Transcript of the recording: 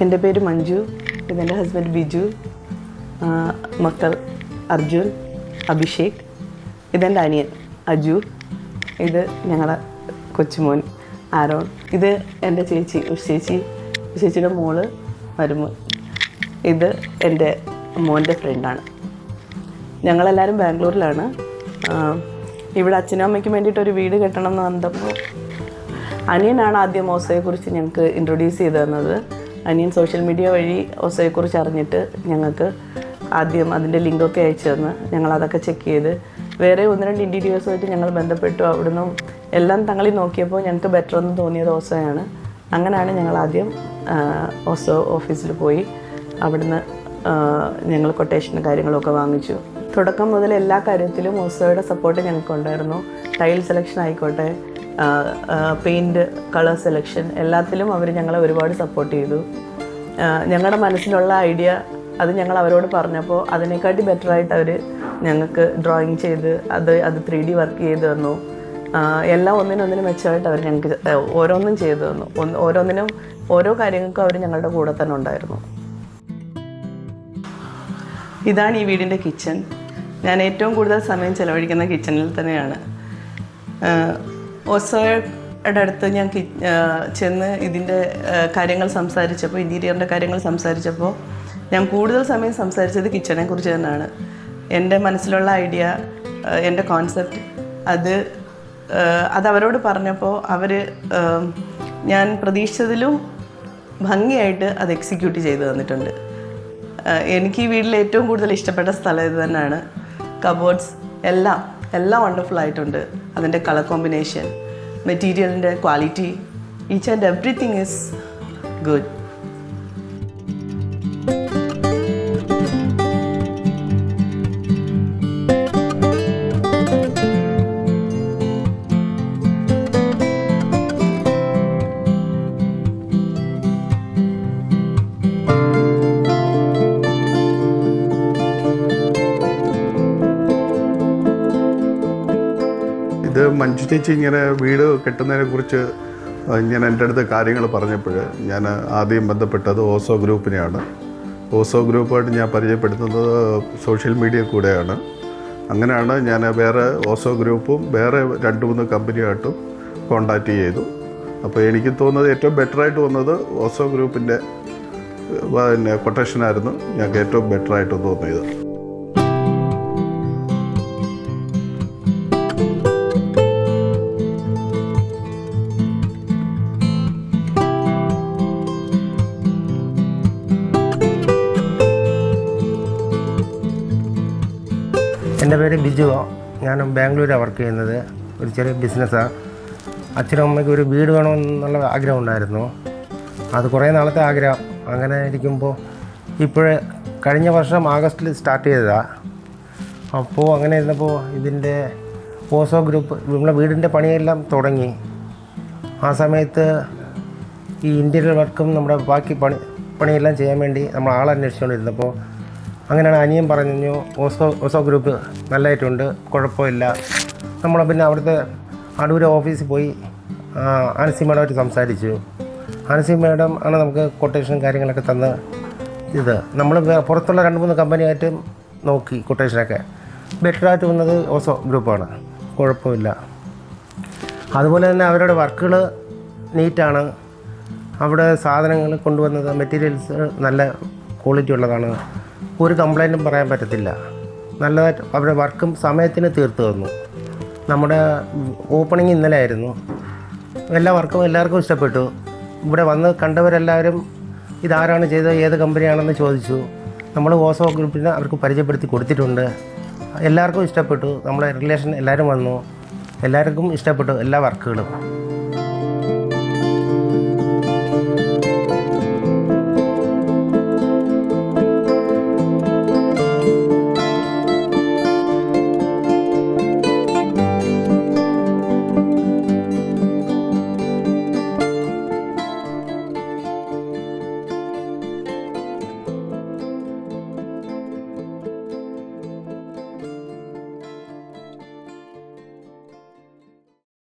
എൻ്റെ പേര് മഞ്ജു, ഇതെൻ്റെ ഹസ്ബൻഡ് ബിജു, മക്കൾ അർജുൻ, അഭിഷേക്, ഇതെൻ്റെ അനിയൻ അജു, ഇത് ഞങ്ങളുടെ കൊച്ചുമോൻ ആരോൺ, ഇത് എൻ്റെ ചേച്ചി ചേച്ചിയുടെ മോള് മരുമോൻ, ഇത് എൻ്റെ മോൻ്റെ ഫ്രണ്ടാണ്. ഞങ്ങളെല്ലാവരും ബാംഗ്ലൂരിലാണ്. ഇവിടെ അച്ഛനും അമ്മയ്ക്കും വേണ്ടിയിട്ടൊരു വീട് കെട്ടണം എന്ന് വന്നപ്പോൾ അനിയനാണ് ആദ്യം ഓസോയെക്കുറിച്ച് ഞങ്ങൾക്ക് ഇൻട്രൊഡ്യൂസ് ചെയ്ത് തന്നത്. അനിയൻ സോഷ്യൽ മീഡിയ വഴി ഓസോയെക്കുറിച്ച് അറിഞ്ഞിട്ട് ഞങ്ങൾക്ക് ആദ്യം അതിൻ്റെ ലിങ്കൊക്കെ അയച്ചു തന്ന് ഞങ്ങളതൊക്കെ ചെക്ക് ചെയ്ത് വേറെ 1-2 ഇൻറ്റീരിയേഴ്സുമായിട്ട് ഞങ്ങൾ ബന്ധപ്പെട്ടു. അവിടുന്ന് എല്ലാം തങ്ങളിൽ നോക്കിയപ്പോൾ ഞങ്ങൾക്ക് ബെറ്റർ എന്ന് തോന്നിയത് ഓസോയാണ്. അങ്ങനെയാണ് ഞങ്ങൾ ആദ്യം ഓസോ ഓഫീസിൽ പോയി അവിടുന്ന് ഞങ്ങൾ കൊട്ടേഷനും കാര്യങ്ങളൊക്കെ വാങ്ങിച്ചു. തുടക്കം മുതൽ എല്ലാ കാര്യത്തിലും ഓസോയുടെ സപ്പോർട്ട് ഞങ്ങൾക്കുണ്ടായിരുന്നു. ടൈൽ സെലക്ഷൻ ആയിക്കോട്ടെ, പെയിൻറ്റ്, കളർ സെലക്ഷൻ, എല്ലാത്തിലും അവർ ഞങ്ങളെ ഒരുപാട് സപ്പോർട്ട് ചെയ്തു. ഞങ്ങളുടെ മനസ്സിലുള്ള ഐഡിയ അത് ഞങ്ങൾ അവരോട് പറഞ്ഞപ്പോൾ അതിനെക്കാട്ടി ബെറ്ററായിട്ട് അവർ ഞങ്ങൾക്ക് ഡ്രോയിങ് ചെയ്ത് അത് 3D വർക്ക് ചെയ്ത് തന്നു. എല്ലാം ഒന്നിനൊന്നിനും മെച്ചമായിട്ട് അവർ ഞങ്ങൾക്ക് ഓരോന്നും ചെയ്തു തന്നു. ഓരോന്നിനും ഓരോ കാര്യങ്ങൾക്കും അവർ ഞങ്ങളുടെ കൂടെ തന്നെ ഉണ്ടായിരുന്നു. ഇതാണ് ഈ വീടിൻ്റെ കിച്ചൺ. ഞാൻ ഏറ്റവും കൂടുതൽ സമയം ചിലവഴിക്കുന്ന കിച്ചണിൽ തന്നെയാണ്. ഓസോയുടെ അടുത്ത് ഞാൻ ചെന്ന് ഇതിൻ്റെ കാര്യങ്ങൾ സംസാരിച്ചപ്പോൾ, ഇൻറ്റീരിയറിൻ്റെ കാര്യങ്ങൾ സംസാരിച്ചപ്പോൾ ഞാൻ കൂടുതൽ സമയം സംസാരിച്ചത് കിച്ചണെ കുറിച്ച് തന്നെയാണ്. എൻ്റെ മനസ്സിലുള്ള ഐഡിയ, എൻ്റെ കോൺസെപ്റ്റ് അത് അവരോട് പറഞ്ഞപ്പോൾ അവർ ഞാൻ പ്രതീക്ഷിച്ചതിലും ഭംഗിയായിട്ട് അത് എക്സിക്യൂട്ട് ചെയ്ത് തന്നിട്ടുണ്ട്. എനിക്ക് ഈ വീട്ടിൽ ഏറ്റവും കൂടുതൽ ഇഷ്ടപ്പെട്ട സ്ഥലം ഇത് തന്നെയാണ്. കബോർഡ്സ് എല്ലാം വണ്ടർഫുൾ ആയിട്ടുണ്ട്. അതിൻ്റെ കളർ കോമ്പിനേഷൻ, മെറ്റീരിയലിൻ്റെ quality, each and everything is good. ഇത് മഞ്ജു ചേച്ചി ഇങ്ങനെ വീട് കെട്ടുന്നതിനെക്കുറിച്ച് ഇങ്ങനെ എൻ്റെ അടുത്ത് കാര്യങ്ങൾ പറഞ്ഞപ്പോൾ ഞാൻ ആദ്യം ബന്ധപ്പെട്ടത് ഓസോ ഗ്രൂപ്പിനെയാണ്. ഓസോ ഗ്രൂപ്പായിട്ട് ഞാൻ പരിചയപ്പെടുത്തുന്നത് സോഷ്യൽ മീഡിയ കൂടെയാണ്. അങ്ങനെയാണ് ഞാൻ വേറെ ഓസോ ഗ്രൂപ്പും വേറെ 2-3 കമ്പനിയായിട്ടും കോണ്ടാക്റ്റ് ചെയ്തു. അപ്പോൾ എനിക്ക് തോന്നുന്നത് ഏറ്റവും ബെറ്ററായിട്ട് വന്നത് ഓസോ ഗ്രൂപ്പിൻ്റെ കൊട്ടേഷനായിരുന്നു ഞങ്ങൾക്ക് ഏറ്റവും ബെറ്ററായിട്ട് തോന്നിയത്. എൻ്റെ പേര് ബിജു, ഞാൻ ബാംഗ്ലൂരാണ് വർക്ക് ചെയ്യുന്നത്. ഒരു ചെറിയ ബിസിനസ്സാണ്. അച്ഛനും അമ്മയ്ക്ക് ഒരു വീട് വേണമെന്നുള്ള ആഗ്രഹം ഉണ്ടായിരുന്നു. അത് കുറേ നാളത്തെ ആഗ്രഹം. അങ്ങനെ ഇരിക്കുമ്പോൾ കഴിഞ്ഞ വർഷം ആഗസ്റ്റിൽ സ്റ്റാർട്ട് ചെയ്തതാണ്. അപ്പോൾ അങ്ങനെ ഇരുന്നപ്പോൾ ഇതിൻ്റെ ഓസോ ഗ്രൂപ്പ് നമ്മളെ വീടിൻ്റെ പണിയെല്ലാം തുടങ്ങി. ആ സമയത്ത് ഈ ഇൻറ്റീരിയർ വർക്കും നമ്മുടെ ബാക്കി പണിയെല്ലാം ചെയ്യാൻ വേണ്ടി നമ്മൾ ആളന്വേഷിച്ചുകൊണ്ടിരുന്നപ്പോൾ അങ്ങനെയാണ് അനിയൻ പറഞ്ഞു ഓസോ ഗ്രൂപ്പ് നല്ലതായിട്ടുണ്ട്, കുഴപ്പമില്ല. നമ്മൾ പിന്നെ അവിടുത്തെ അടൂർ ഓഫീസിൽ പോയി ആൻസി മാഡമായിട്ട് സംസാരിച്ചു. ആൻസി മാഡം ആണ് നമുക്ക് കൊട്ടേഷൻ കാര്യങ്ങളൊക്കെ തന്ന് ഇത് നമ്മൾ പുറത്തുള്ള 2-3 കമ്പനിയായിട്ട് നോക്കി. കൊട്ടേഷനൊക്കെ ബെറ്ററായിട്ട് വന്നത് ഓസോ ഗ്രൂപ്പാണ്, കുഴപ്പമില്ല. അതുപോലെ തന്നെ അവരുടെ വർക്കുകൾ നീറ്റാണ്. അവിടെ സാധനങ്ങൾ കൊണ്ടുവന്നത് മെറ്റീരിയൽസ് നല്ല ക്വാളിറ്റി ഉള്ളതാണ്. ഒരു കംപ്ലൈൻറ്റും പറയാൻ പറ്റത്തില്ല. നല്ലതായിട്ട് അവരുടെ വർക്കും സമയത്തിന് തീർത്ത് തന്നു. നമ്മുടെ ഓപ്പണിങ് ഇന്നലെ ആയിരുന്നു. എല്ലാ വർക്കും എല്ലാവർക്കും ഇഷ്ടപ്പെട്ടു. ഇവിടെ വന്ന് കണ്ടവരെല്ലാവരും ഇതാരാണ് ചെയ്തത്, ഏത് കമ്പനിയാണെന്ന് ചോദിച്ചു. നമ്മൾ ഓസോ ഗ്രൂപ്പിനെ അവർക്ക് പരിചയപ്പെടുത്തി കൊടുത്തിട്ടുണ്ട്. എല്ലാവർക്കും ഇഷ്ടപ്പെട്ടു. നമ്മളെ റിലേഷൻ എല്ലാവരും വന്നു, എല്ലാവർക്കും ഇഷ്ടപ്പെട്ടു എല്ലാ വർക്കുകളും.